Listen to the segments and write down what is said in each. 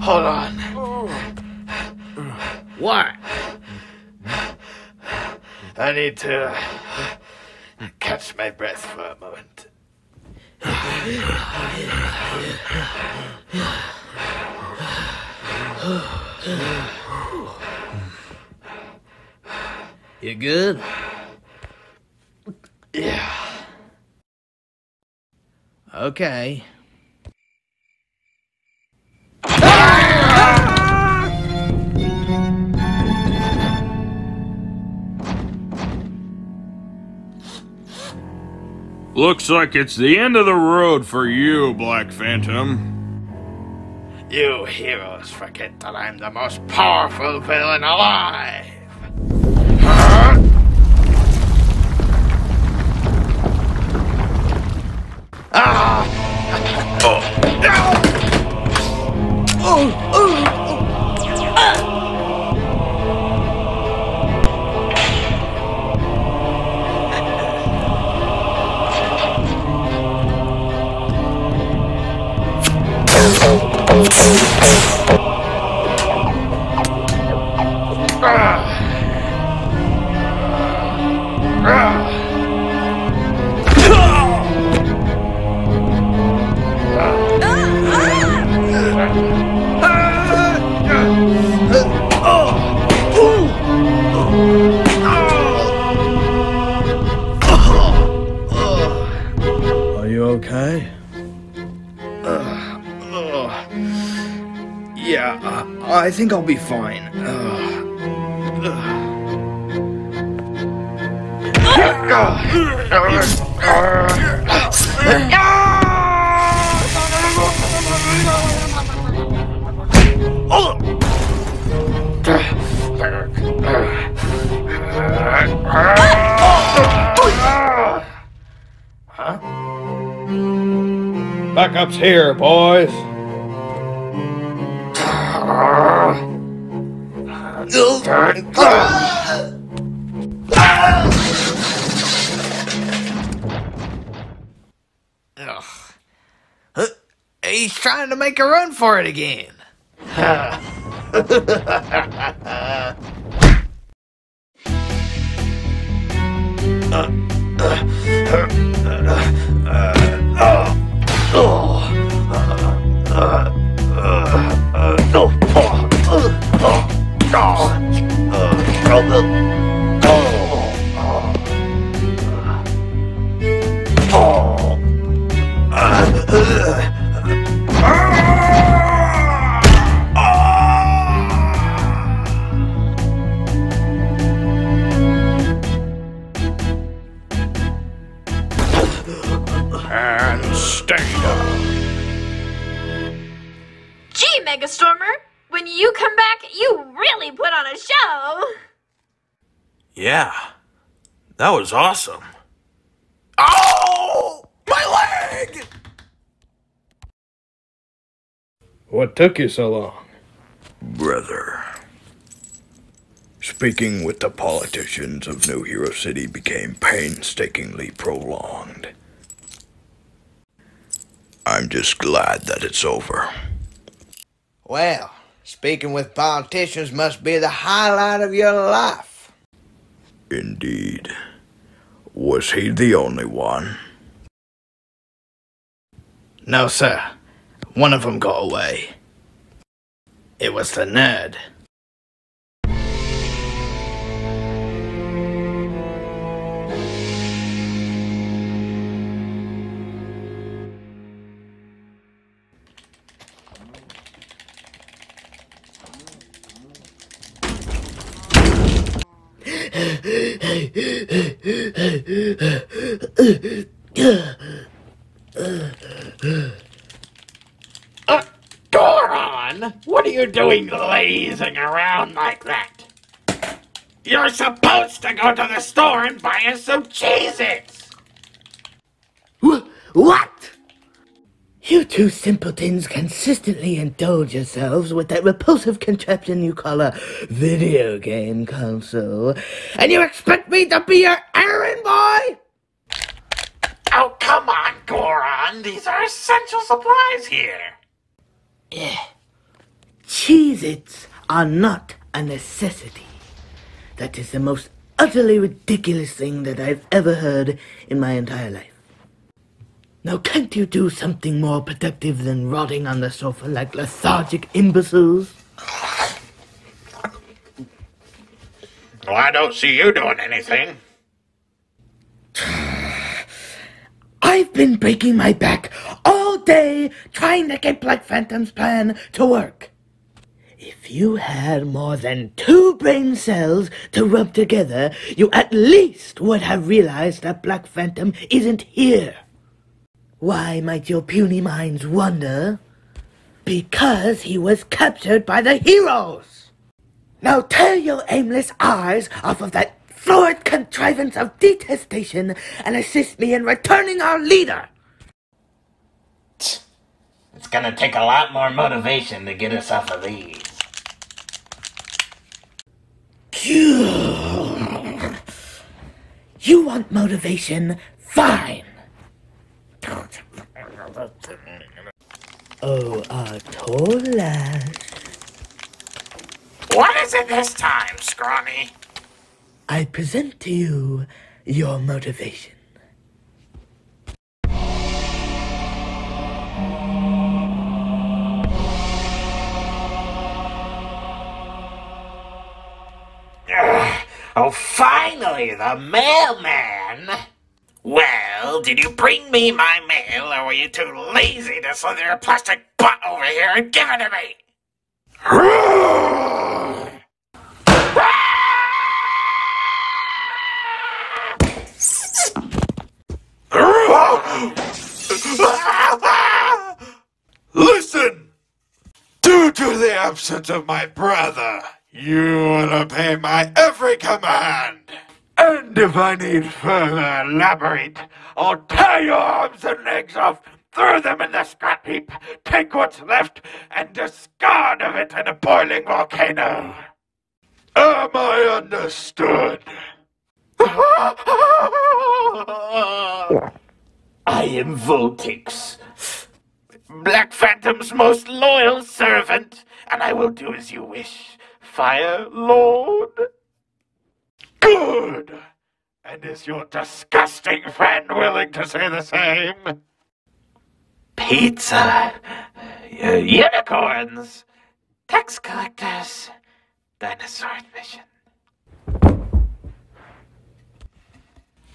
Hold on. What? I need to catch my breath for a moment. You good? Yeah. Okay. Looks like it's the end of the road for you, Black Phantom. You heroes forget that I'm the most powerful villain alive. Are you okay? Yeah, I think I'll be fine. Backup's here, boys. He's trying to make a run for it again. And stay down. Gee, Megastormer, when you come back, you really put on a show. Yeah, that was awesome. Oh! My leg! What took you so long? Brother. Speaking with the politicians of New Hero City became painstakingly prolonged. I'm just glad that it's over. Well, speaking with politicians must be the highlight of your life. Indeed. Was he the only one? No, sir. One of them got away. It was the nerd. Goron! What are you doing lazing around like that? You're supposed to go to the store and buy us some Cheez-Its! What? You two simpletons consistently indulge yourselves with that repulsive contraption you call a video game console, and you expect me to be your errand boy? Oh, come on, Goron! These are essential supplies here! Cheez-Its are not a necessity. That is the most utterly ridiculous thing that I've ever heard in my entire life. Now, can't you do something more productive than rotting on the sofa like lethargic imbeciles? Well, I don't see you doing anything. I've been breaking my back all day trying to get Black Phantom's plan to work. If you had more than 2 brain cells to rub together, you at least would have realized that Black Phantom isn't here. Why might your puny minds wonder? Because he was captured by the heroes! Now tear your aimless eyes off of that florid contrivance of detestation and assist me in returning our leader! It's gonna take a lot more motivation to get us off of these. You want motivation? Fine! Oh, our tall lass. What is it this time, Scrawny? I present to you your motivation. Oh, finally, the mailman! Well, did you bring me my mail, or were you too lazy to slither your plastic butt over here and give it to me? Listen! Due to the absence of my brother, you will obey my every command. And if I need further elaborate, I'll tear your arms and legs off, throw them in the scrap heap, take what's left, and discard of it in a boiling volcano. am I understood? I am Voltix, Black Phantom's most loyal servant, and I will do as you wish, Fire Lord. Good! And is your disgusting friend willing to say the same? Pizza, unicorns, tax collectors, dinosaur mission.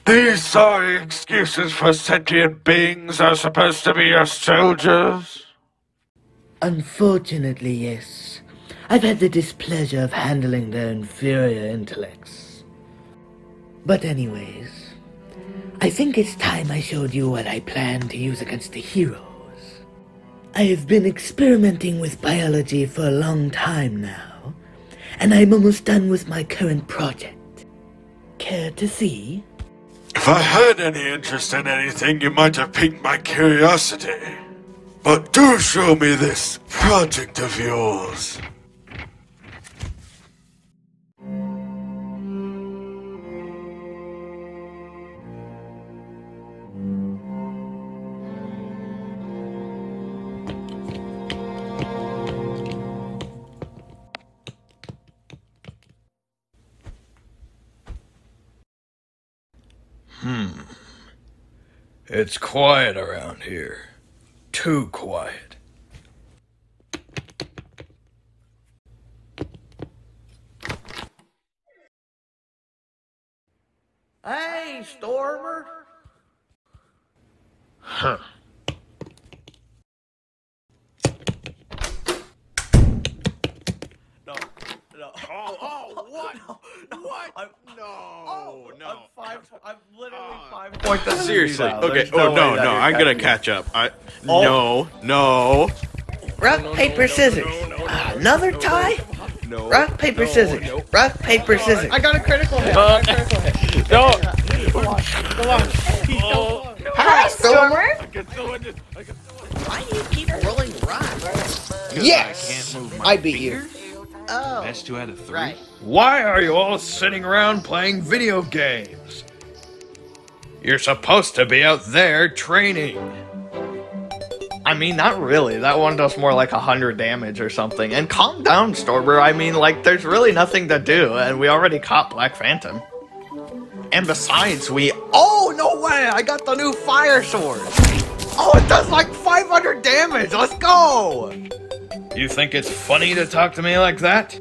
These sorry excuses for sentient beings are supposed to be your soldiers? Unfortunately, yes. I've had the displeasure of handling their inferior intellects. But anyways, I think it's time I showed you what I plan to use against the heroes. I have been experimenting with biology for a long time now, and I'm almost done with my current project. Care to see? If I had any interest in anything, you might have piqued my curiosity. But do show me this project of yours. It's quiet around here. Too quiet. Hey, Stormer! Huh. No. Oh, what? What? No. I'm literally 5 points. Seriously. Okay. Oh, no. I'm gonna catch up. No. Rock, paper, scissors. Another tie? No. Rock, paper, scissors. Rock, paper, scissors. I got a critical hit. No. Come on. Hi, Stormer. Why do you keep rolling rocks? Yes! I beat you. Oh. Best 2 out of 3. Right. Why are you all sitting around playing video games? You're supposed to be out there training. I mean, not really. That one does more like 100 damage or something. And calm down, Stormer. I mean, like, there's really nothing to do, and we already caught Black Phantom. And besides, Oh, no way! I got the new fire sword! Oh, it does like 500 damage! Let's go! You think it's funny to talk to me like that?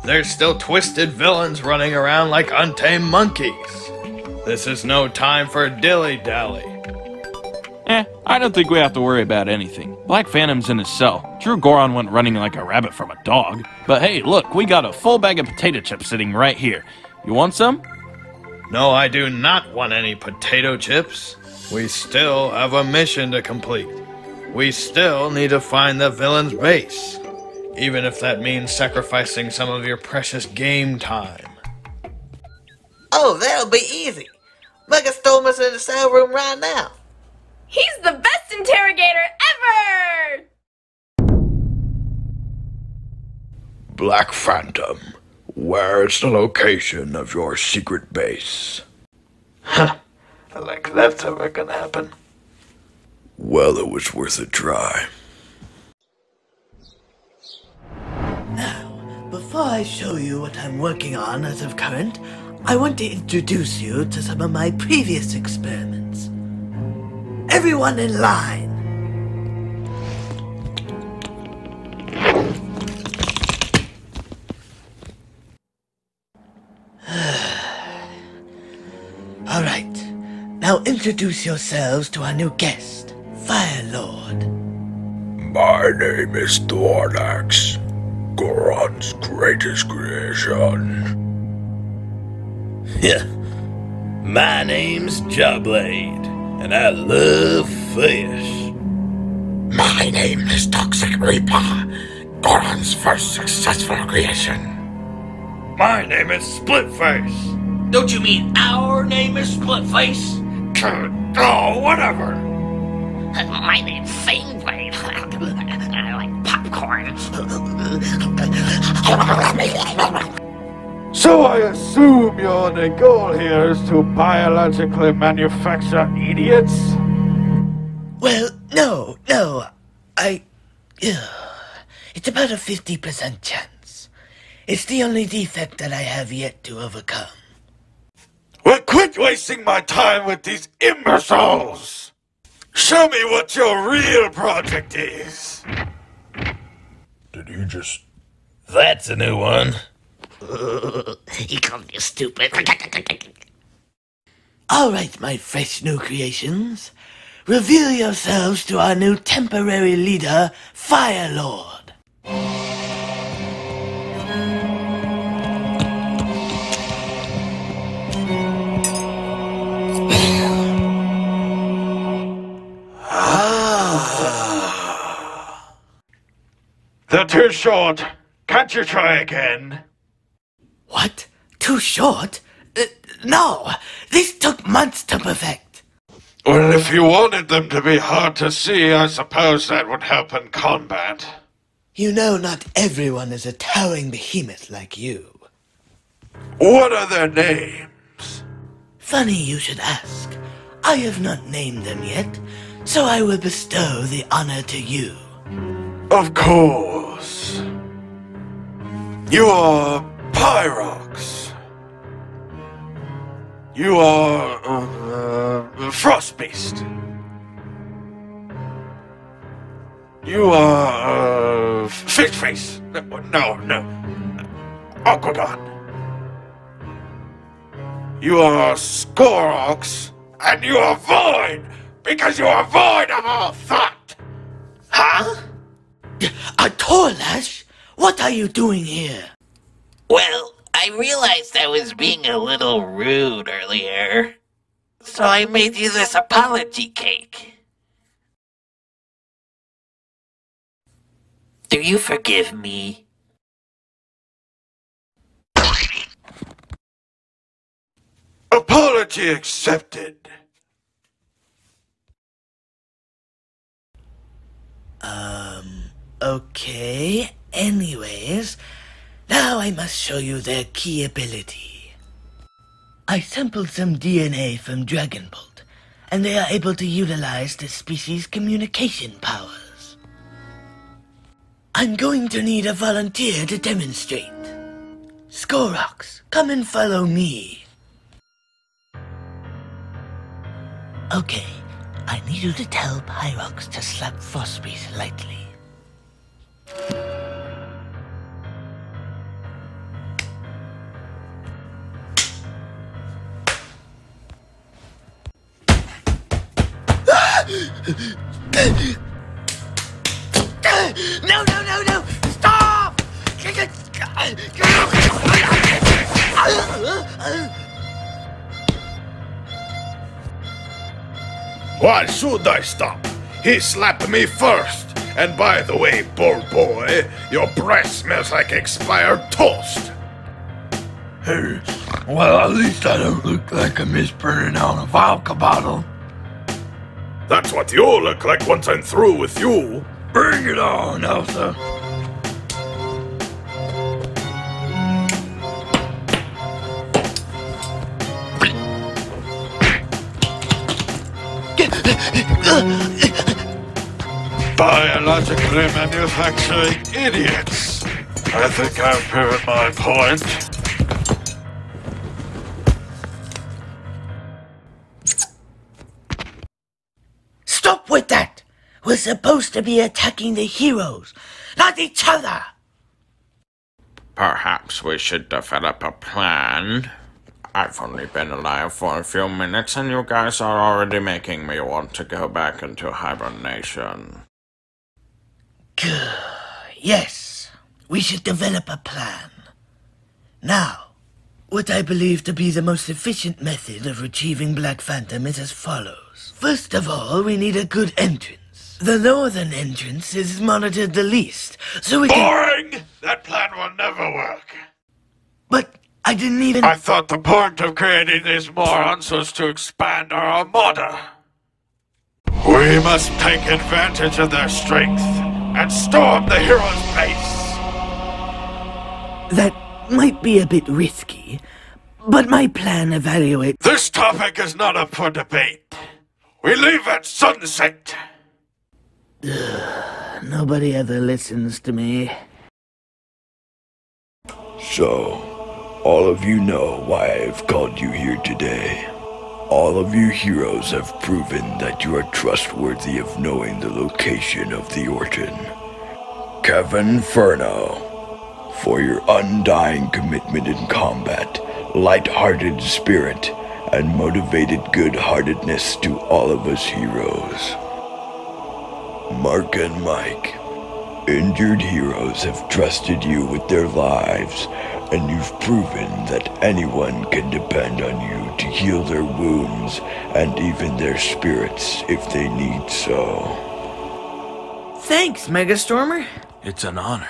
There's still twisted villains running around like untamed monkeys. This is no time for dilly-dally. I don't think we have to worry about anything. Black Phantom's in his cell. True Goron went running like a rabbit from a dog. But hey, look, we got a full bag of potato chips sitting right here. You want some? No, I do not want any potato chips. We still have a mission to complete. We still need to find the villain's base, even if that means sacrificing some of your precious game time. Oh, that'll be easy. Megastormer's in the cell room right now. He's the best interrogator ever! Black Phantom, where's the location of your secret base? Huh. Like that's ever gonna happen. Well, it was worth a try. Now, before I show you what I'm working on as of current, I want to introduce you to some of my previous experiments. Everyone in line. All right. Now introduce yourselves to our new guest, Fire Lord. My name is Thornax, Goron's greatest creation. Yeah. My name's Jawblade, and I love fish. My name is Toxic Reaper, Goron's first successful creation. My name is Splitface. Don't you mean our name is Splitface? Oh, whatever. My name's Saneblade. I like popcorn. So I assume your only goal here is to biologically manufacture idiots? Well, no. It's about a 50% chance. It's the only defect that I have yet to overcome. Well, quit wasting my time with these imbeciles! Show me what your real project is! Did you just... That's a new one. He called you stupid. All right, my fresh new creations. Reveal yourselves to our new temporary leader, Fire Lord. They're too short. Can't you try again? What? Too short? No, this took months to perfect. Well, if you wanted them to be hard to see, I suppose that would help in combat. You know not everyone is a towering behemoth like you. What are their names? Funny you should ask. I have not named them yet, so I will bestow the honor to you. Of course. You are Pyrox. You are Frost Beast. You are Fish Face. No. Aquagon. You are Skorox, and you are void because you are void of all thought. Huh? Torlash, what are you doing here? Well, I realized I was being a little rude earlier, so I made you this apology cake. Do you forgive me? Apology accepted. Okay. Anyways, now I must show you their key ability. I sampled some DNA from Dragonbolt, and they are able to utilize the species' communication powers. I'm going to need a volunteer to demonstrate. Skorox, come and follow me. Okay, I need you to tell Pyrox to slap Frostbeast lightly. No, no, no, no! Stop! Why should I stop? He slapped me first. And by the way, poor boy, your breath smells like expired toast. Hey, well, at least I don't look like I'm misburning on a vodka bottle. That's what you look like once I'm through with you. Bring it on, Elsa. Biologically manufacturing idiots. I think I've proven my point. Stop with that! We're supposed to be attacking the heroes, not each other! Perhaps we should develop a plan. I've only been alive for a few minutes and you guys are already making me want to go back into hibernation. Yes, we should develop a plan. Now, what I believe to be the most efficient method of retrieving Black Phantom is as follows. First of all, we need a good entrance. The northern entrance is monitored the least, so we can— Boring! That plan will never work. But I didn't even— I thought the point of creating these morons was to expand our armada. We must take advantage of their strength and storm the hero's base. That might be a bit risky, but my plan evaluates— This topic is not up for debate. We leave at sunset. Nobody ever listens to me. So, all of you know why I've called you here today. All of you heroes have proven that you are trustworthy of knowing the location of the Orton. Kevin Furno, for your undying commitment in combat, light-hearted spirit, and motivated good-heartedness to all of us heroes. Mark and Mike, injured heroes have trusted you with their lives, and you've proven that anyone can depend on you to heal their wounds and even their spirits if they need so. Thanks, Megastormer. It's an honor.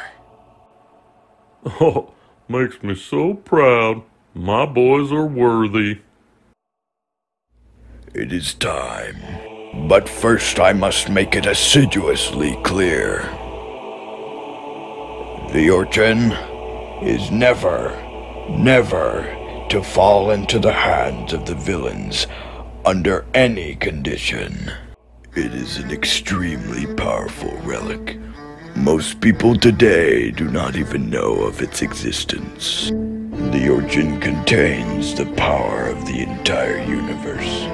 Oh, makes me so proud. My boys are worthy. It is time. But first I must make it assiduously clear. The Orton is never, never to fall into the hands of the villains under any condition. It is an extremely powerful relic. Most people today do not even know of its existence. The Orton contains the power of the entire universe.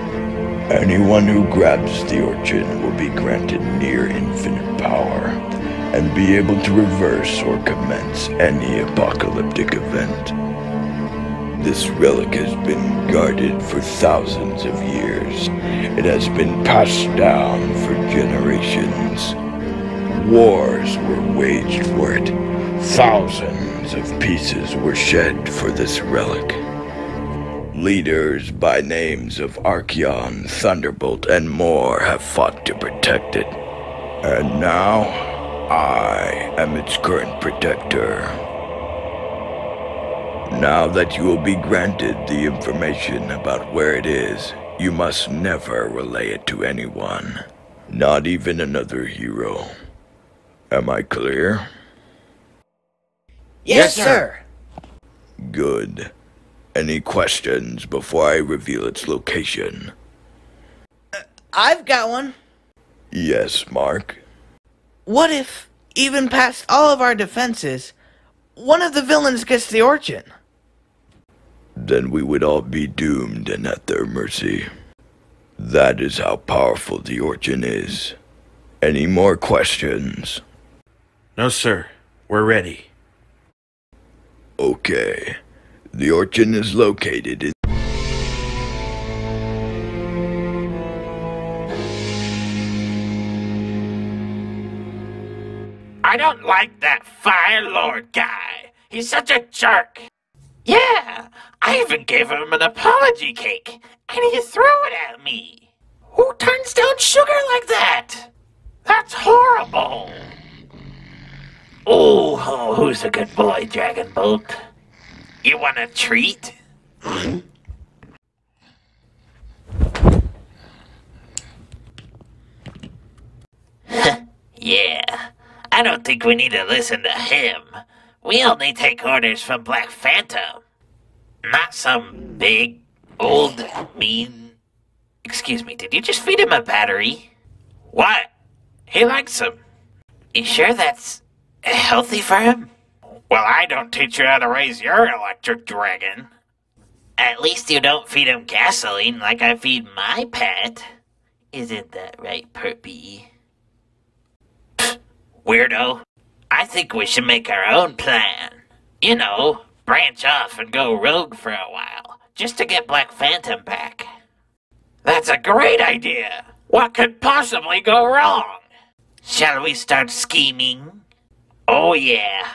Anyone who grabs the Orton will be granted near infinite power and be able to reverse or commence any apocalyptic event. This relic has been guarded for thousands of years. It has been passed down for generations. Wars were waged for it. Thousands of pieces were shed for this relic. Leaders by names of Archeon, Thunderbolt, and more have fought to protect it. And now, I am its current protector. Now that you will be granted the information about where it is, you must never relay it to anyone. Not even another hero. Am I clear? Yes, sir. Good. Any questions before I reveal its location? I've got one. Yes, Mark? What if, even past all of our defenses, one of the villains gets the origin? Then we would all be doomed and at their mercy. That is how powerful the origin is. Any more questions? No, sir. We're ready. Okay. The origin is located in... I don't like that Fire Lord guy. He's such a jerk. Yeah, I even gave him an apology cake, and he threw it at me. Who turns down sugar like that? That's horrible. Oh, who's a good boy, Dragon Bolt? You want a treat? Yeah, I don't think we need to listen to him. We only take orders from Black Phantom. Not some big, old, mean... Excuse me, did you just feed him a battery? What? He likes them. You sure that's healthy for him? Well, I don't teach you how to raise your electric dragon. At least you don't feed him gasoline like I feed my pet. Isn't that right, Perpy? Weirdo. I think we should make our own plan. You know, branch off and go rogue for a while, just to get Black Phantom back. That's a great idea! What could possibly go wrong? Shall we start scheming? Oh yeah.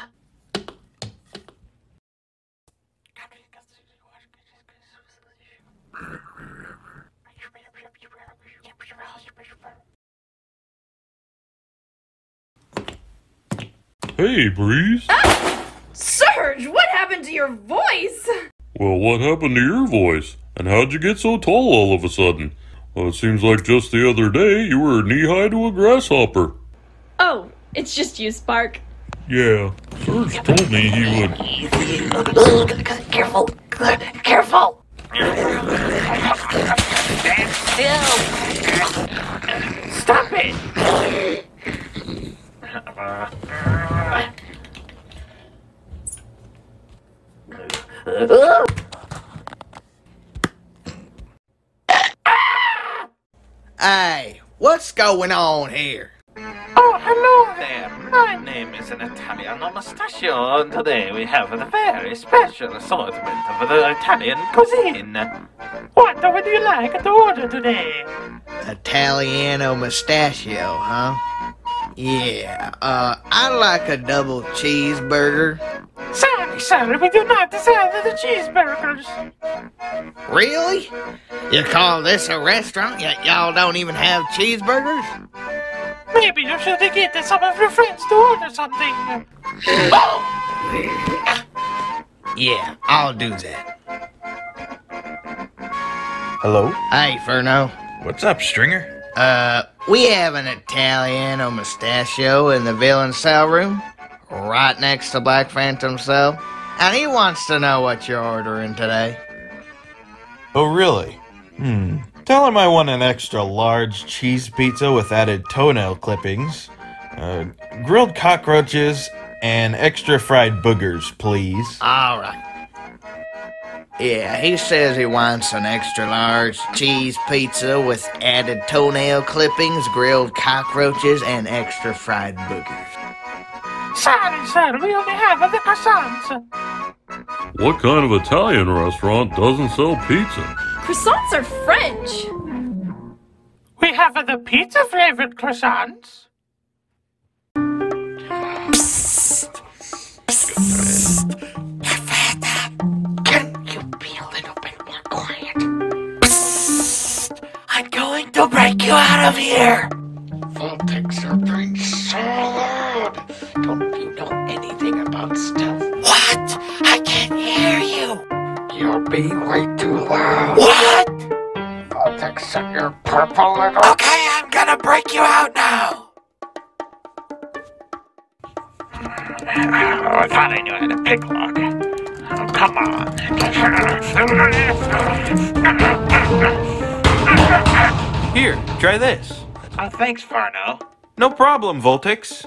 Hey, Breeze. Surge, what happened to your voice? Well, what happened to your voice? And how'd you get so tall all of a sudden? Well, it seems like just the other day you were knee-high to a grasshopper. Oh, it's just you, Spark. Yeah, Surge told me he would... Careful! Careful! Stand still! Stop it! Hey, what's going on here? Oh, hello there. My name is an Italiano Mustachio, and today we have a very special assortment of the Italian cuisine. What would you like to order today? Italiano mustachio, huh? Yeah, I'd like a double cheeseburger. Sorry, sir, we do not sell the cheeseburgers. Really? You call this a restaurant, yet y'all don't even have cheeseburgers? Maybe you should get some of your friends to order something. Oh! Yeah, I'll do that. Hello? Hey, Furno. What's up, Stringer? We have an Italiano mustachio in the villain cell room, right next to Black Phantom's cell, and he wants to know what you're ordering today. Oh, really? Tell him I want an extra large cheese pizza with added toenail clippings, grilled cockroaches, and extra fried boogers, please. All right. Yeah, he says he wants an extra large cheese pizza with added toenail clippings, grilled cockroaches, and extra fried boogers. Sorry, sir, we only have the croissants. What kind of Italian restaurant doesn't sell pizza? Croissants are French. We have the pizza-flavored croissants. Can you be a little bit more quiet? I'm going to break you out of here. Voltex are being so loud. Don't you know anything about stealth? What? I can't hear you. You're being way too loud. What? Voltex, your purple little... Okay, I'm gonna break you out now. I thought I knew how to pick lock. Oh, come on. Here, try this. Oh, thanks, Farno. No problem, Voltix.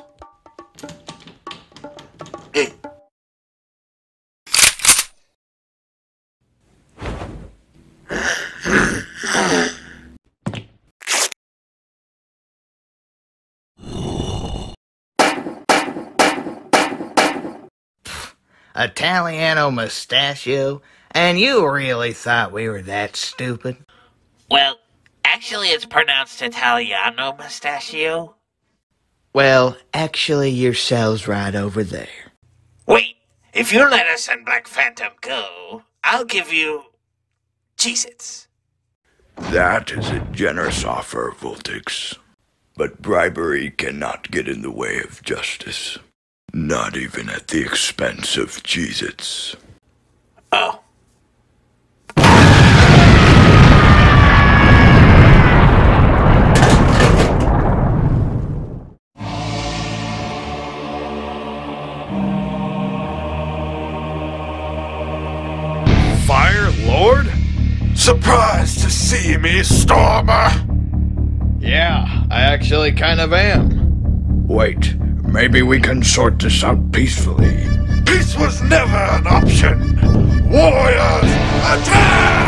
Italiano mustachio? And you really thought we were that stupid? Well, actually it's pronounced Italiano mustachio. Well, actually, your cell's right over there. Wait, if you let us and Black Phantom go, I'll give you Cheez-Its. That is a generous offer, Voltix. But bribery cannot get in the way of justice. Not even at the expense of Cheez-Its. Oh. Fire Lord? Surprised to see me, Stormer? Yeah, I actually kind of am. Wait, maybe we can sort this out peacefully. Peace was never an option. Warriors, attack!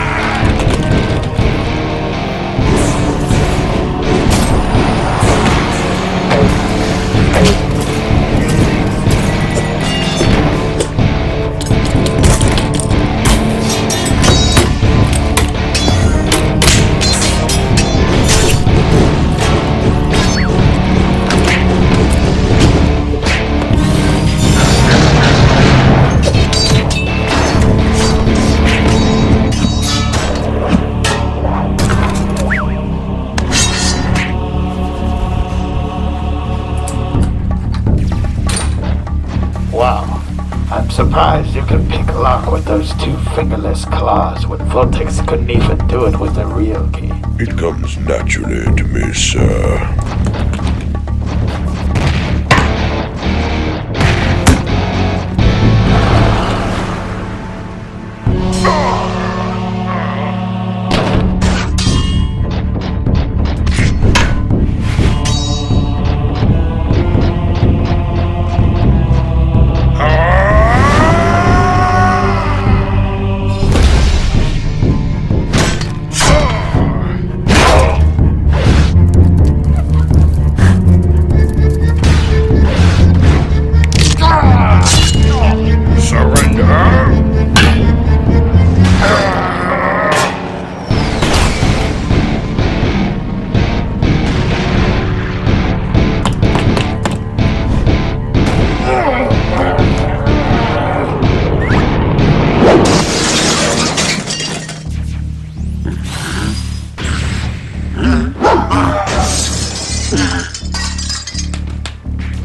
Wow. I'm surprised you can pick lock with those two fingerless claws when Voltix couldn't even do it with a real key. It comes naturally to me, sir.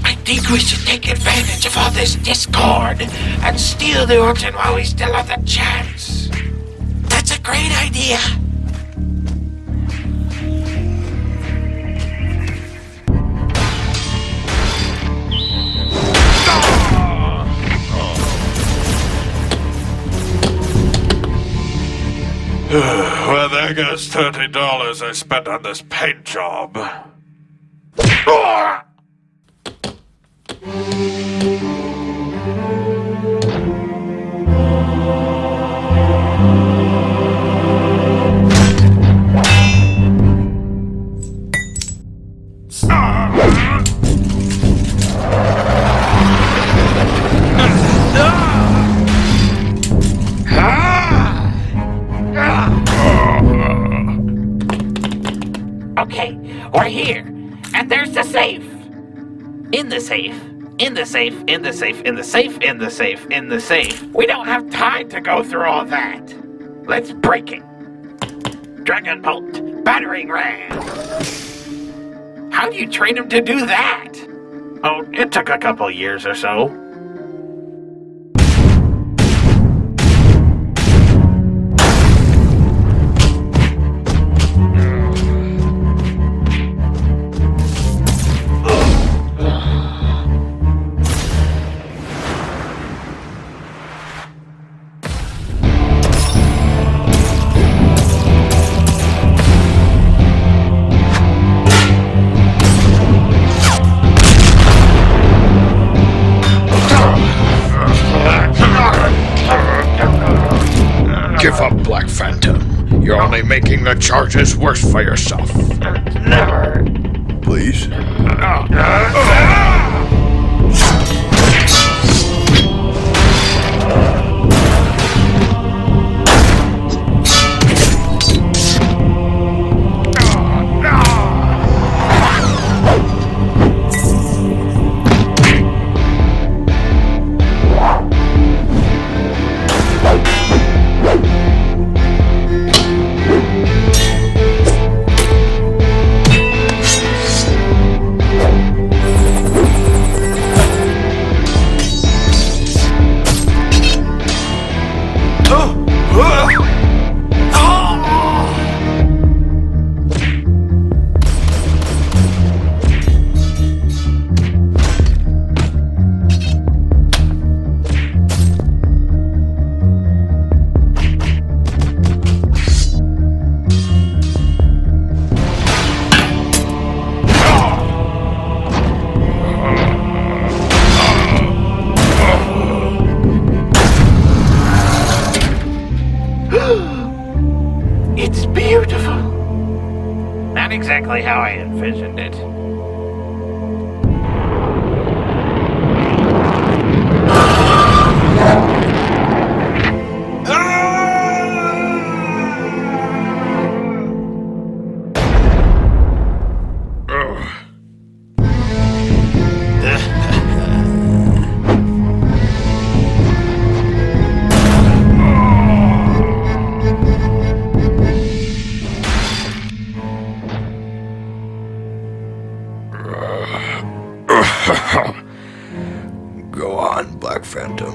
I think we should take advantage of all this discord and steal the orton while we still have the chance. That's a great idea. Well, there goes $30 I spent on this paint job. Okay, we're here. And there's the safe. In the safe. In the safe. In the safe. In the safe. In the safe. In the safe. We don't have time to go through all that. Let's break it. Dragon Bolt. Battering Ram. How do you train him to do that? Oh, it took a couple years or so. You're only making the charges worse for yourself. Never. Please? It's beautiful. Not exactly how I envisioned it. Go on, Black Phantom.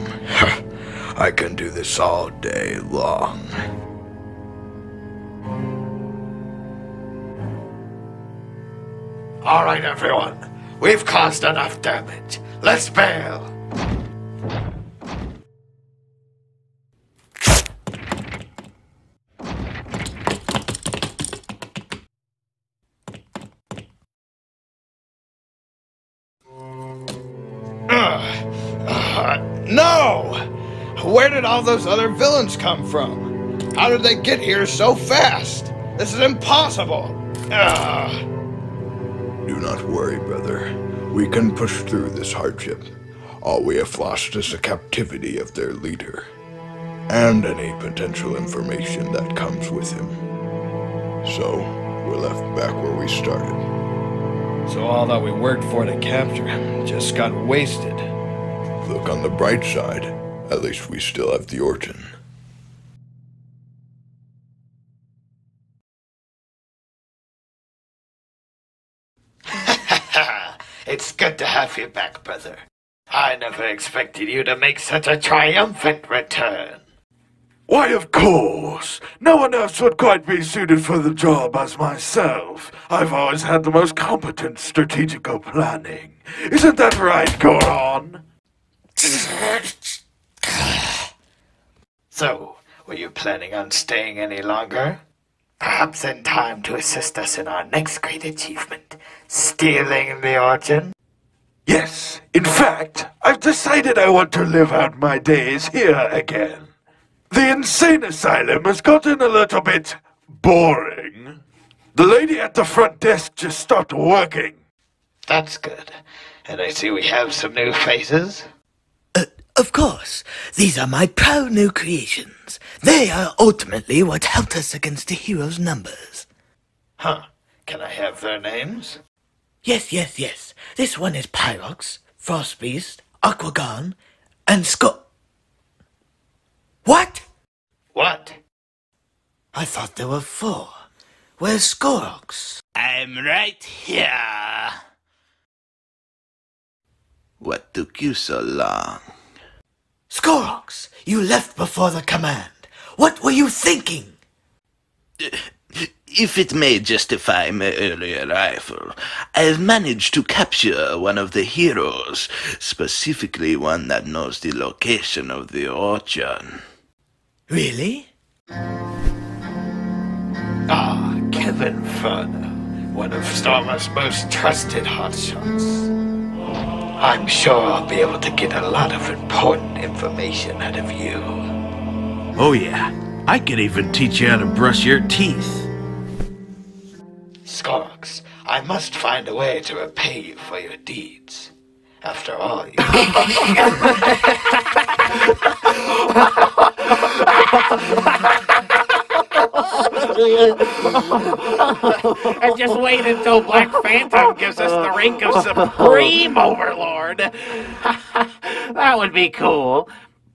I can do this all day long. All right, everyone. We've caused enough damage. Let's bail. No! Where did all those other villains come from? How did they get here so fast? This is impossible! Do not worry, brother. We can push through this hardship. All we have lost is the captivity of their leader, and any potential information that comes with him. So, we're left back where we started. So all that we worked for to capture him just got wasted. Look on the bright side. At least we still have the Origin. It's good to have you back, brother. I never expected you to make such a triumphant return. Why, of course. No one else would quite be suited for the job as myself. I've always had the most competent strategical planning. Isn't that right, Goron? So, were you planning on staying any longer? Perhaps in time to assist us in our next great achievement, stealing the Origin? Yes, in fact, I've decided I want to live out my days here again. The insane asylum has gotten a little bit boring. The lady at the front desk just stopped working. That's good. And I see we have some new faces. Of course, these are my proud new creations. They are ultimately what helped us against the hero's numbers. Huh. Can I have their names? Yes. This one is Pyrox, Frostbeast, Aquagon, and What? What? I thought there were 4. Where's Skorox? I'm right here. What took you so long? Skorox, you left before the command. What were you thinking? If it may justify my early arrival, I've managed to capture one of the heroes, specifically one that knows the location of the Origin. Really? Kevin Furno, one of Stormer's most trusted hotshots. I'm sure I'll be able to get a lot of important information out of you. Oh yeah, I could even teach you how to brush your teeth. Skorx, I must find a way to repay you for your deeds. After all, you... And just wait until Black Phantom gives us the rank of Supreme Overlord. That would be cool.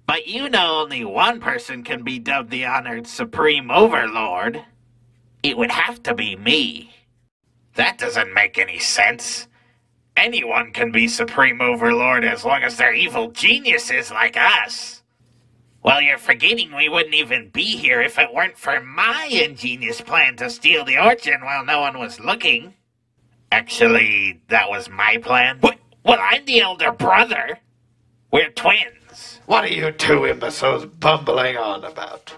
But you know only one person can be dubbed the honored Supreme Overlord. It would have to be me. That doesn't make any sense. Anyone can be Supreme Overlord as long as they're evil geniuses like us. Well, you're forgetting we wouldn't even be here if it weren't for my ingenious plan to steal the origin while no one was looking. Actually, that was my plan. Well, I'm the elder brother. We're twins. What are you two imbeciles bumbling on about?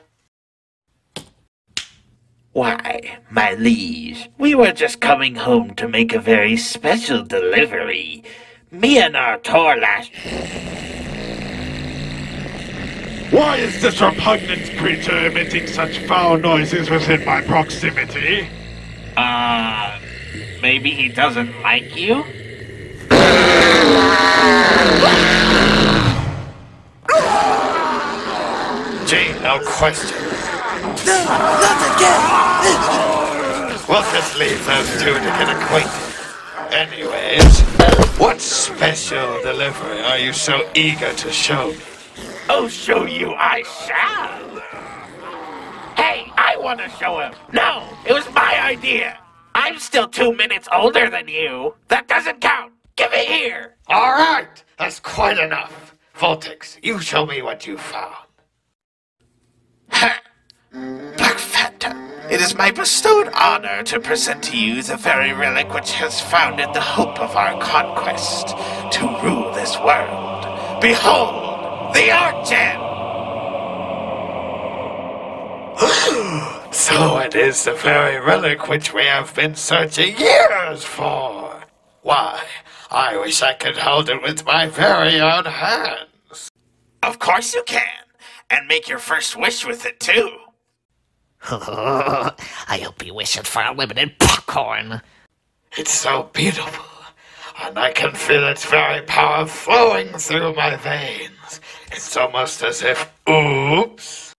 Why, my liege, we were just coming home to make a very special delivery. Me and our tour last... Why is this repugnant creature emitting such foul noises within my proximity? Maybe he doesn't like you? Gee, no question. No, not again! We'll just leave those two to get acquainted. Anyways, what special delivery are you so eager to show me? Oh, show you I shall. Hey, I want to show him. No, it was my idea. I'm still 2 minutes older than you. That doesn't count. Give it here. All right, that's quite enough. Voltix, you show me what you found. Ha! Black Phantom, it is my bestowed honor to present to you the very relic which has founded the hope of our conquest to rule this world. Behold, the Archgem! So it is the very relic which we have been searching years for. Why, I wish I could hold it with my very own hands. Of course you can, and make your first wish with it too. I hope you wish it for unlimited popcorn. It's so beautiful, and I can feel its very power flowing through my veins. It's almost as if, oops.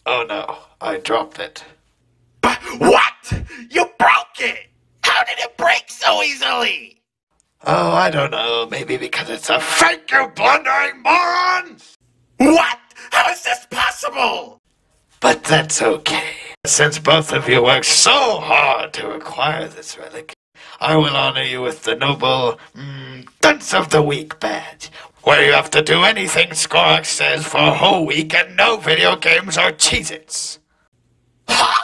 Oh no, I dropped it. What? You broke it! How did it break so easily? Oh, I don't know. Maybe because it's a fake, you blundering morons! What? How is this possible? But that's okay. Since both of you worked so hard to acquire this relic, I will honor you with the noble, Dunce of the Week badge, where you have to do anything Skorx says for a whole week and no video games or Cheez-Its. Ha!